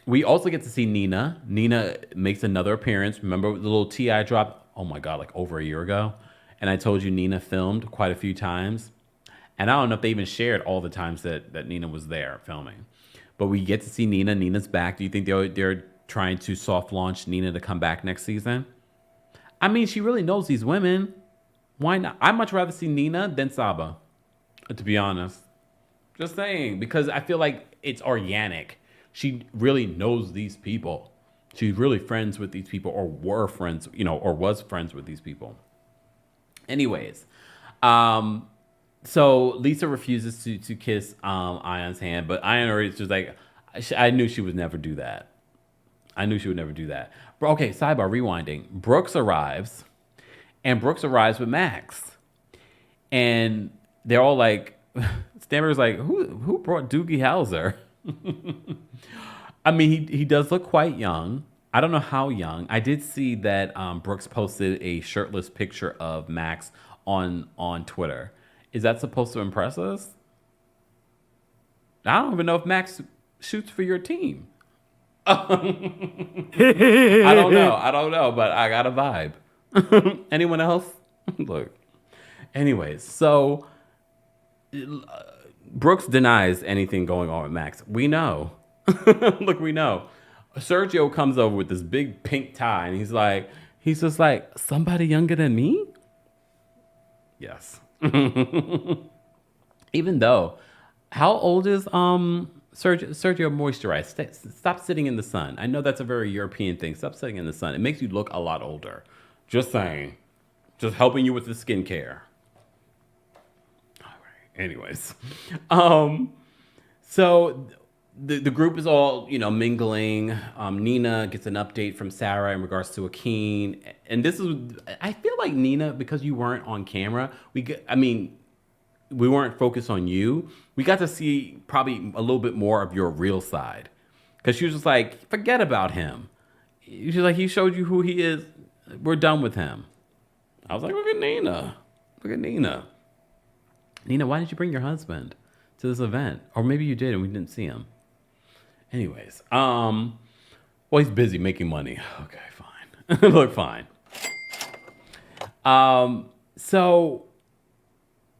We also get to see Nina. Nina makes another appearance. Remember the little T.I. drop? Oh my God, like over a year ago. And I told you Nina filmed quite a few times. And I don't know if they even shared all the times that Nina was there filming. But we get to see Nina. Nina's back. Do you think they're trying to soft launch Nina to come back next season? I mean, she really knows these women. Why not? I'd much rather see Nina than Saba, to be honest. Just saying, because I feel like it's organic. She really knows these people. She's really friends with these people, or were friends, or was friends with these people. Anyways, so Lesa refuses to kiss Ayan's hand, but Ayan already just like, I knew she would never do that. I knew she would never do that. But okay, sidebar, rewinding. Brooks arrives with Max. And they're all like, Stammer's like, who brought Doogie Howser? I mean, he does look quite young. I don't know how young. I did see that Brooks posted a shirtless picture of Max on Twitter. Is that supposed to impress us? I don't even know if Max shoots for your team. I don't know, but I got a vibe. Anyone else? Look. Anyways, so Brooks denies anything going on with Max. We know. Look, we know. Sergio comes over with this big pink tie, and he's just like, somebody younger than me? Yes. Even though, how old is Sergio moisturized? Stop sitting in the sun. I know that's a very European thing. Stop sitting in the sun. It makes you look a lot older. Just saying. Just helping you with the skincare. All right. Anyways. So the group is all, mingling. Nina gets an update from Sara in regards to Akin. And I feel like Nina, because you weren't on camera, we weren't focused on you. We got to see probably a little bit more of your real side. Because she was just like, forget about him. She's like, he showed you who he is. We're done with him. I was like, look at Nina. Look at Nina. Nina, why didn't you bring your husband to this event? Or maybe you did and we didn't see him. Anyways, well, he's busy making money. Okay, fine. Look, fine. So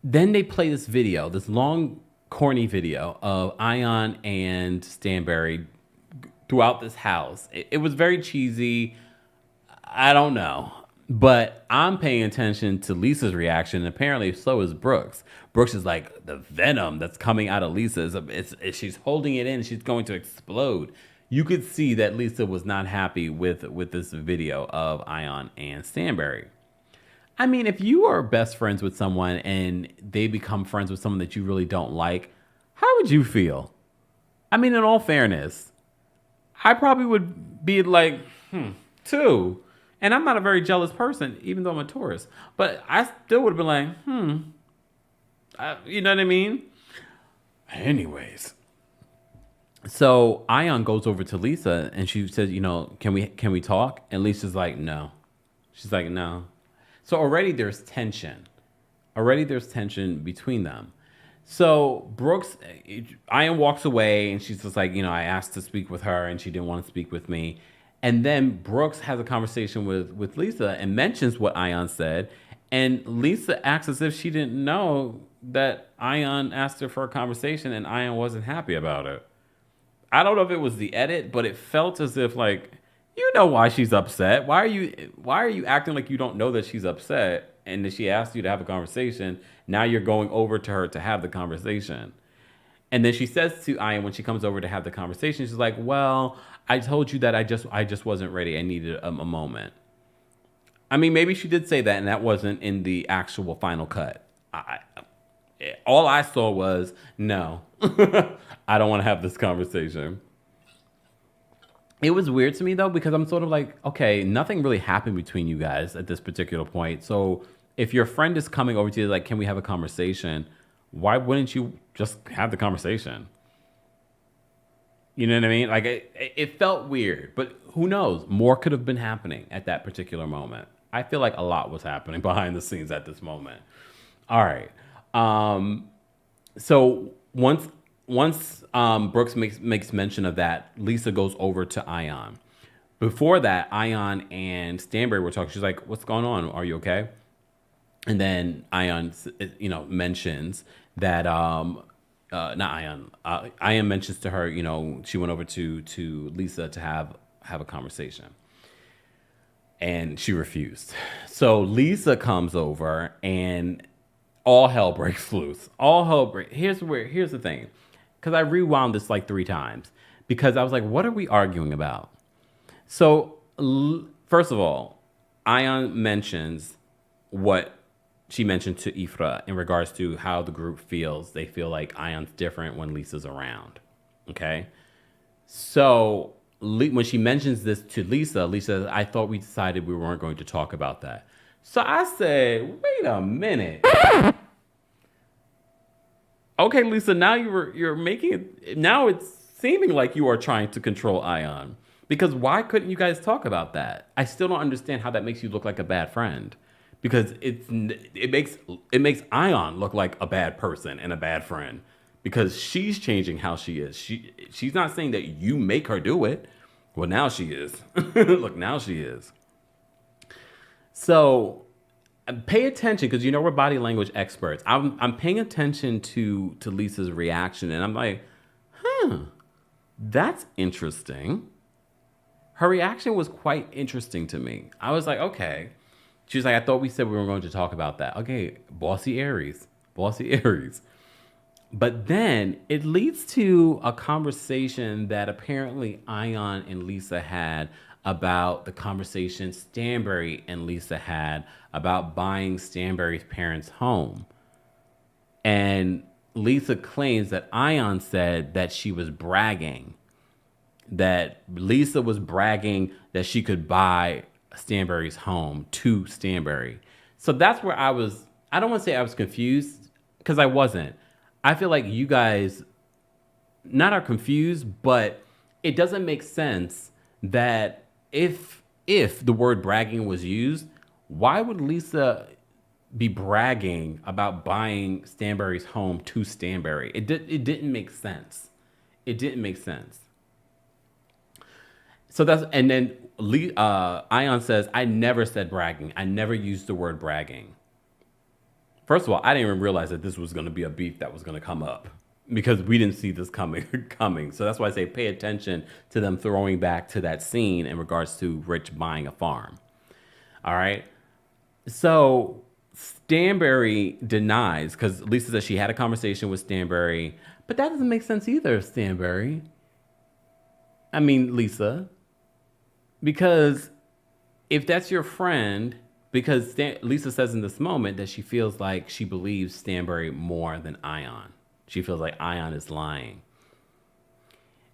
then they play this video, this long, corny video of Ayan and Stanbury throughout this house. It was very cheesy. I don't know. But I'm paying attention to Lesa's reaction, and apparently so is Brooks. Brooks is like, the venom that's coming out of Lesa, she's holding it in, she's going to explode. You could see that Lesa was not happy with this video of Ayan and Stanbury. I mean, if you are best friends with someone and they become friends with someone that you really don't like, how would you feel? I mean, in all fairness, I probably would be like, too. And I'm not a very jealous person, even though I'm a Taurus. But I still would have been like, you know what I mean? Anyways. So Ayan goes over to Lesa and she says, can we talk? And Lisa's like, no. She's like, no. So already there's tension. Between them. So Ayan walks away and she's just like, I asked to speak with her and she didn't want to speak with me. And then Brooks has a conversation with Lesa and mentions what Ayan said. And Lesa acts as if she didn't know that Ayan asked her for a conversation and Ayan wasn't happy about it. I don't know if it was the edit, but it felt as if like, you know why she's upset. Why are you acting like you don't know that she's upset and that she asked you to have a conversation? Now you're going over to her to have the conversation. And then she says to Ayan when she comes over to have the conversation, she's like, "Well, I told you that I just wasn't ready. I needed a moment." I mean, maybe she did say that, and that wasn't in the actual final cut. All I saw was, no, I don't want to have this conversation. It was weird to me, though, because I'm sort of like, okay, nothing really happened between you guys at this particular point. So if your friend is coming over to you, like, can we have a conversation? Why wouldn't you just have the conversation? You know what I mean? Like, it felt weird, but who knows? More could have been happening at that particular moment. I feel like a lot was happening behind the scenes at this moment. All right. So once Brooks makes mention of that, Lesa goes over to Ayan. Before that, Ayan and Stanbury were talking. She's like, "What's going on? Are you okay?" And then Ayan, mentions that not Ayan. Ayan mentions to her, she went over to Lesa to have a conversation, and she refused. So Lesa comes over, and all hell breaks loose. Here's the thing, because I rewound this like 3 times because I was like, what are we arguing about? So first of all, Ayan mentions what she mentioned to Ifra in regards to how the group feels. They feel like Ayan's different when Lisa's around. Okay. So when she mentions this to Lesa, Lesa, I thought we decided we weren't going to talk about that. So I said, wait a minute. Okay, Lesa, now you're making it, now it's seeming like you are trying to control Ayan. Because why couldn't you guys talk about that? I still don't understand how that makes you look like a bad friend. Because it makes Ayan look like a bad person and a bad friend. Because she's changing how she is. She's not saying that you make her do it. Well, now she is. Look, now she is. So pay attention, because we're body language experts. I'm paying attention to Lisa's reaction, and I'm like, that's interesting. Her reaction was quite interesting to me. I was like, okay. She was like, I thought we said we were going to talk about that. Okay, bossy Aries. But then it leads to a conversation that apparently Ayan and Lesa had about the conversation Stanbury and Lesa had about buying Stanbury's parents' home. And Lesa claims that Ayan said that she was bragging, that Lesa was bragging that she could buy Stanbury's home to Stanbury. So that's where I don't want to say I was confused, because I wasn't. I feel like you guys not are confused, but it doesn't make sense that if the word bragging was used, why would Lesa be bragging about buying Stanbury's home to Stanbury? It didn't make sense. It didn't make sense. So and then Ayan says, I never said bragging. I never used the word bragging. First of all, I didn't even realize that this was going to be a beef that was going to come up, because we didn't see this coming. So that's why I say pay attention to them throwing back to that scene in regards to Rich buying a farm. All right. So Stanbury denies, because Lesa says she had a conversation with Stanbury, but that doesn't make sense either, Stanbury. I mean, Lesa. Because if that's your friend, because Lesa says in this moment that she feels like she believes Stanbury more than Ayan. She feels like Ayan is lying.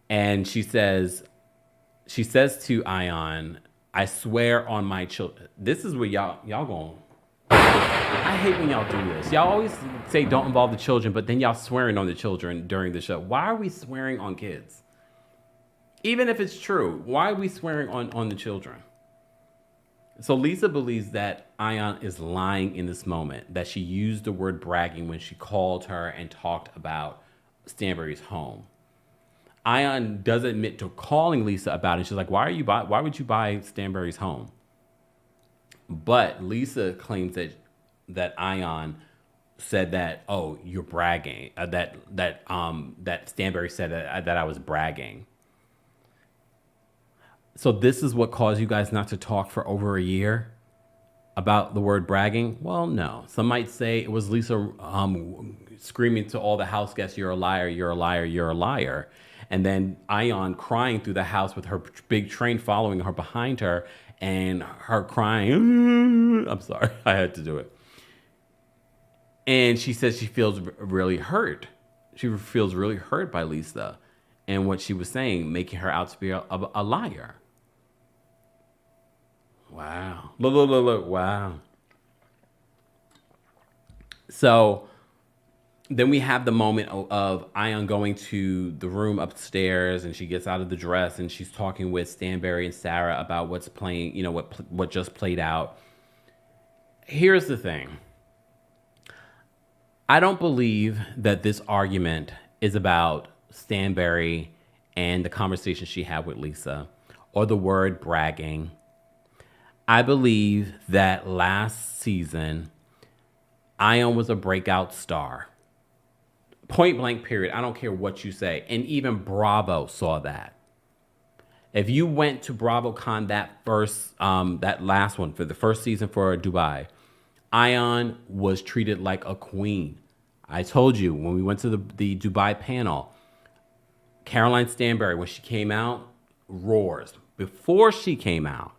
And she says to Ayan, I swear on my children. This is where y'all going. I hate when y'all do this. Y'all always say don't involve the children, but then y'all swearing on the children during the show. Why are we swearing on kids? Even if it's true, why are we swearing on the children? So Lesa believes that Ayan is lying in this moment, that she used the word bragging when she called her and talked about Stanbury's home. Ayan does admit to calling Lesa about it. She's like, why would you buy Stanbury's home? But Lesa claims that Ayan said that, oh, you're bragging, that Stanbury said that I was bragging. So this is what caused you guys not to talk for over a year? About the word bragging? Well, no. Some might say it was Lisa screaming to all the house guests, "You're a liar, you're a liar, you're a liar." And then Ayan crying through the house with her big train following her behind her and her crying. I'm sorry, I had to do it. And she says she feels really hurt. She feels really hurt by Lisa and what she was saying, making her out to be a liar. Wow. Look. Wow. So then we have the moment of Ayan going to the room upstairs, and she gets out of the dress and she's talking with Stanbury and Sara about what's playing, what just played out. Here's the thing. I don't believe that this argument is about Stanbury and the conversation she had with Lisa or the word bragging. I believe that last season, Ayan was a breakout star. Point blank period. I don't care what you say. And even Bravo saw that. If you went to BravoCon that last one for the first season for Dubai, Ayan was treated like a queen. I told you when we went to the Dubai panel, Caroline Stanbury, when she came out, roars. Before she came out,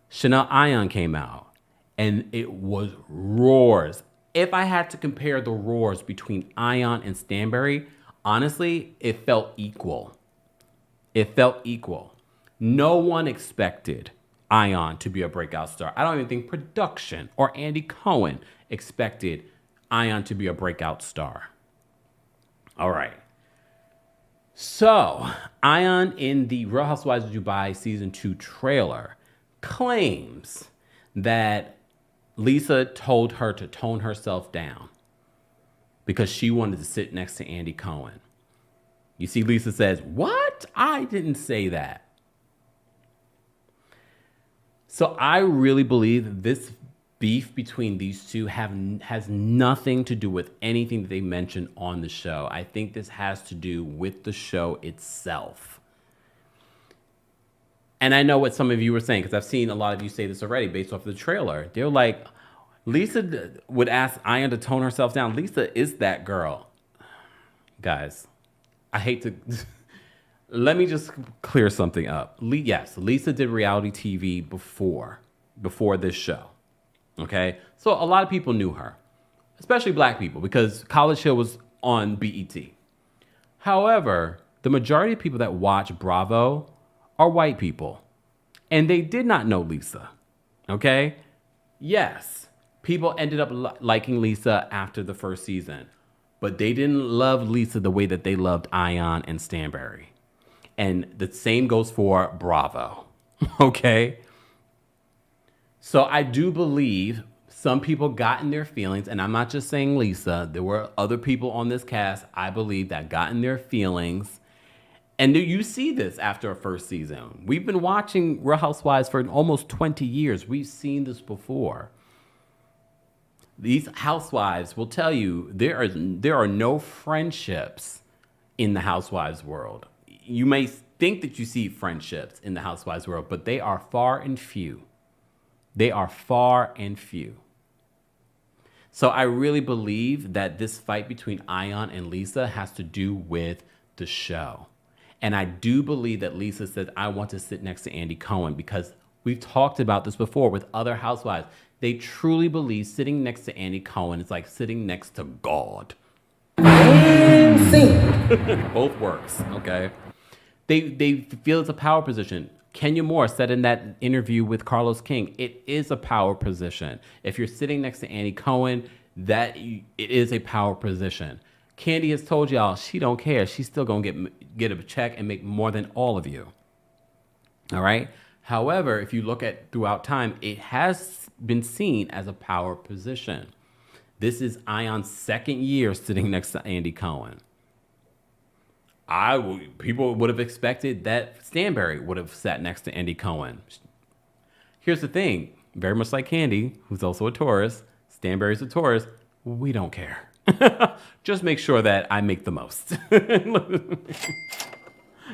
Chanel Ayan came out, and it was roars. If I had to compare the roars between Ayan and Stanbury, honestly, it felt equal. It felt equal. No one expected Ayan to be a breakout star. I don't even think production or Andy Cohen expected Ayan to be a breakout star. All right. So, Ayan in the Real Housewives of Dubai Season 2 trailer claims that Lisa told her to tone herself down because she wanted to sit next to Andy Cohen. You see, Lisa says, "What? I didn't say that." So I really believe this beef between these two has nothing to do with anything that they mentioned on the show. I think this has to do with the show itself. And I know what some of you were saying, because I've seen a lot of you say this already based off the trailer. They're like, Lisa would ask Ayan to tone herself down. Lisa is that girl. Guys, I hate to... Let me just clear something up. Yes, Lisa did reality TV before this show. Okay? So a lot of people knew her, especially black people, because College Hill was on BET. However, the majority of people that watch Bravo are white people, and they did not know Lisa. Okay? Yes, people ended up liking Lisa after the first season, but they didn't love Lisa the way that they loved Ayan and Stanbury. And the same goes for Bravo. Okay? So I do believe some people got in their feelings, and I'm not just saying Lisa. There were other people on this cast, I believe, that got in their feelings. And you see this after a first season. We've been watching Real Housewives for almost 20 years. We've seen this before. These housewives will tell you there are no friendships in the housewives world. You may think that you see friendships in the housewives world, but they are far and few. They are far and few. So I really believe that this fight between Ayan and Lisa has to do with the show. And I do believe that Lisa said, "I want to sit next to Andy Cohen," because we've talked about this before with other housewives. They truly believe sitting next to Andy Cohen is like sitting next to God. Both works, okay? They feel it's a power position. Kenya Moore said in that interview with Carlos King, it is a power position. If you're sitting next to Andy Cohen, it is a power position. Candy has told y'all she don't care. She's still going to get a check and make more than all of you. All right? However, if you look at throughout time, it has been seen as a power position. This is Ayan's second year sitting next to Andy Cohen. People would have expected that Stanbury would have sat next to Andy Cohen. Here's the thing, very much like Candy, who's also a Taurus, Stanbury's a Taurus, we don't care. Just make sure that I make the most.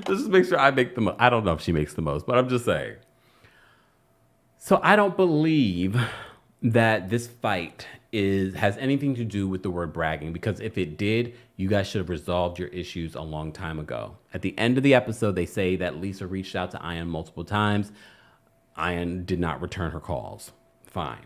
Just make sure I make the most. I don't know if she makes the most, but I'm just saying. So I don't believe that this fight has anything to do with the word bragging, because if it did, you guys should have resolved your issues a long time ago. At the end of the episode, they say that Lesa reached out to Ayan multiple times. Ayan did not return her calls. Fine.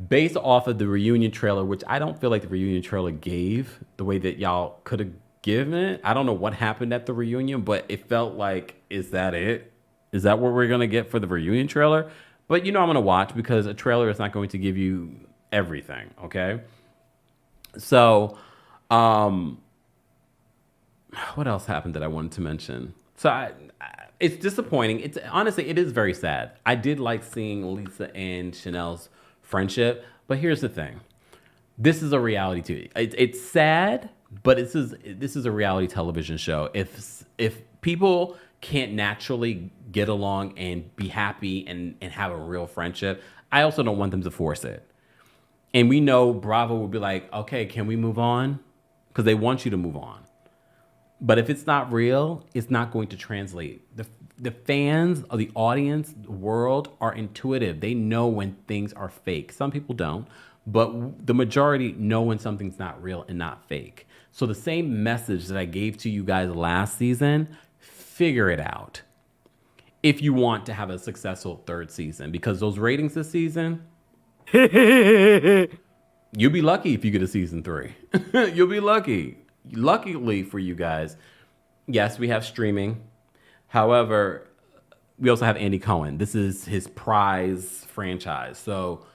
Based off of the reunion trailer, which I don't feel like the reunion trailer gave the way that y'all could have given it. I don't know what happened at the reunion, but it felt like, is that it? Is that what we're going to get for the reunion trailer? But I'm going to watch, because a trailer is not going to give you everything, okay? So, what else happened that I wanted to mention? So, it's disappointing. Honestly, it is very sad. I did like seeing Lesa and Chanel's friendship, but here's the thing. This is a reality TV. It's sad, but this is a reality television show. If people can't naturally get along and be happy and have a real friendship, I also don't want them to force it. And we know Bravo will be like, okay, can we move on? Because they want you to move on. But if it's not real, it's not going to translate. The fans of the audience, the world, are intuitive. They know when things are fake. Some people don't, but the majority know when something's not real and not fake. So the same message that I gave to you guys last season, figure it out if you want to have a successful third season, because those ratings this season, you'll be lucky if you get a season 3. You'll be lucky. Luckily for you guys, yes, we have streaming. However, we also have Andy Cohen. This is his prize franchise. So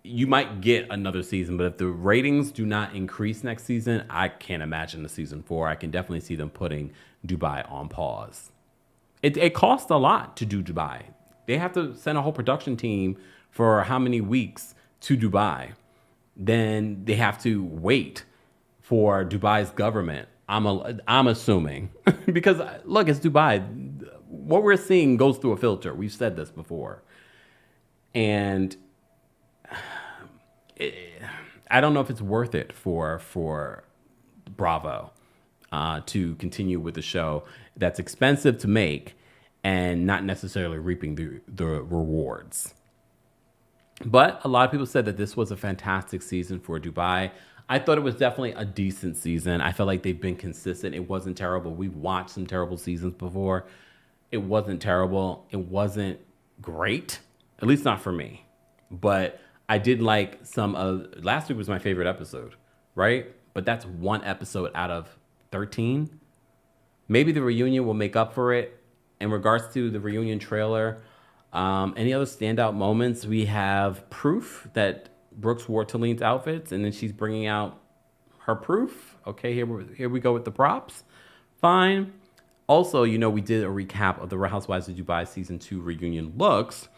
you might get another season, but if the ratings do not increase next season, I can't imagine the season 4. I can definitely see them putting Dubai on pause. It costs a lot to do Dubai. They have to send a whole production team for how many weeks to Dubai. Then they have to wait for Dubai's government. I'm assuming because look, it's Dubai. What we're seeing goes through a filter. We've said this before, and I don't know if it's worth it for Bravo to continue with the show that's expensive to make and not necessarily reaping the rewards. But a lot of people said that this was a fantastic season for Dubai. I thought it was definitely a decent season. I felt like they've been consistent. It wasn't terrible. We've watched some terrible seasons before. It wasn't terrible. It wasn't great, at least not for me. But I did like last week was my favorite episode, right? But that's one episode out of 13. Maybe the reunion will make up for it. In regards to the reunion trailer, any other standout moments? We have proof that Brooks wore Talene's outfits, and then she's bringing out her proof. Okay, here we go with the props. Fine. Also, we did a recap of the Real Housewives of Dubai Season 2 reunion looks.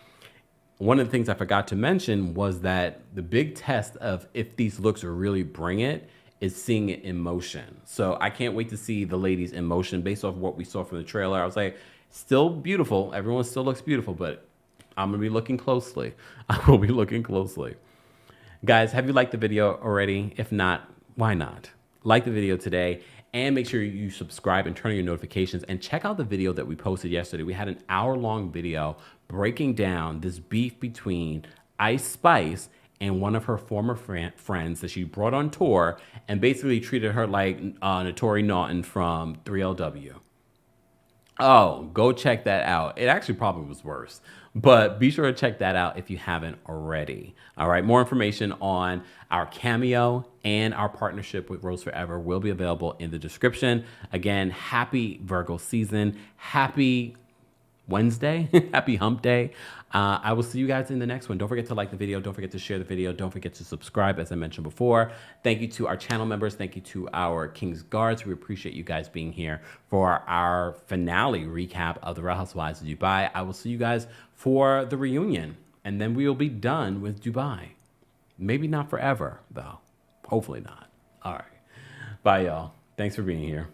One of the things I forgot to mention was that the big test of if these looks really bring it is seeing it in motion. So I can't wait to see the ladies in motion based off what we saw from the trailer. I was like, still beautiful. Everyone still looks beautiful, but I'm going to be looking closely. I will be looking closely. Guys, have you liked the video already? If not, why not? Like the video today and make sure you subscribe and turn on your notifications and check out the video that we posted yesterday. We had an hour-long video breaking down this beef between Ice Spice and one of her former friends that she brought on tour and basically treated her like Naturi Naughton from 3LW. Oh, go check that out. It actually probably was worse, but be sure to check that out if you haven't already. All right, more information on our Cameo and our partnership with Rose Forever will be available in the description. Again, happy Virgo season. Happy Wednesday. Happy hump day. I will see you guys in the next one. Don't forget to like the video. Don't forget to share the video. Don't forget to subscribe, as I mentioned before. Thank you to our channel members. Thank you to our King's Guards. We appreciate you guys being here for our finale recap of the Real Housewives of Dubai. I will see you guys for the reunion, and then we will be done with Dubai. Maybe not forever, though. Hopefully not. All right. Bye, y'all. Thanks for being here.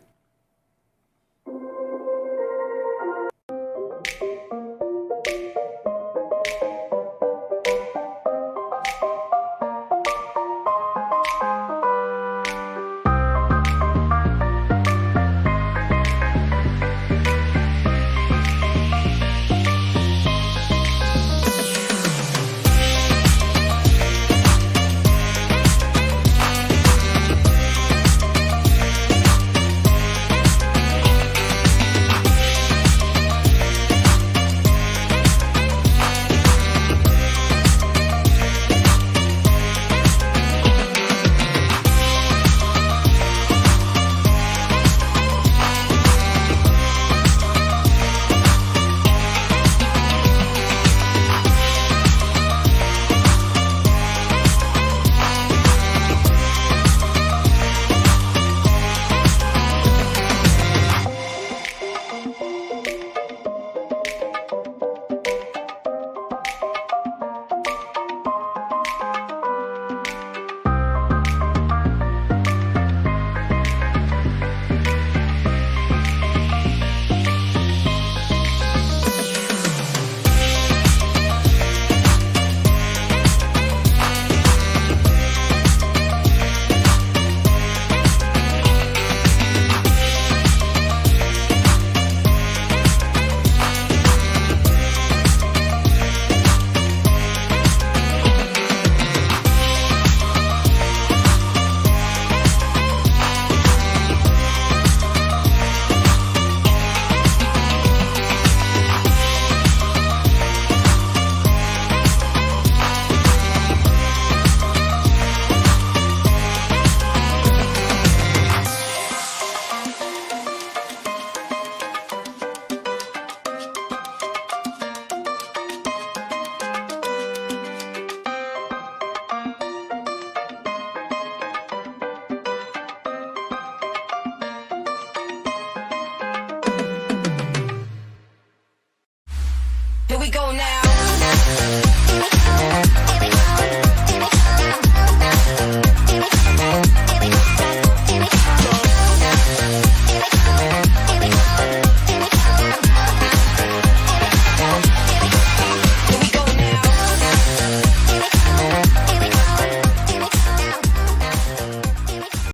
we go now.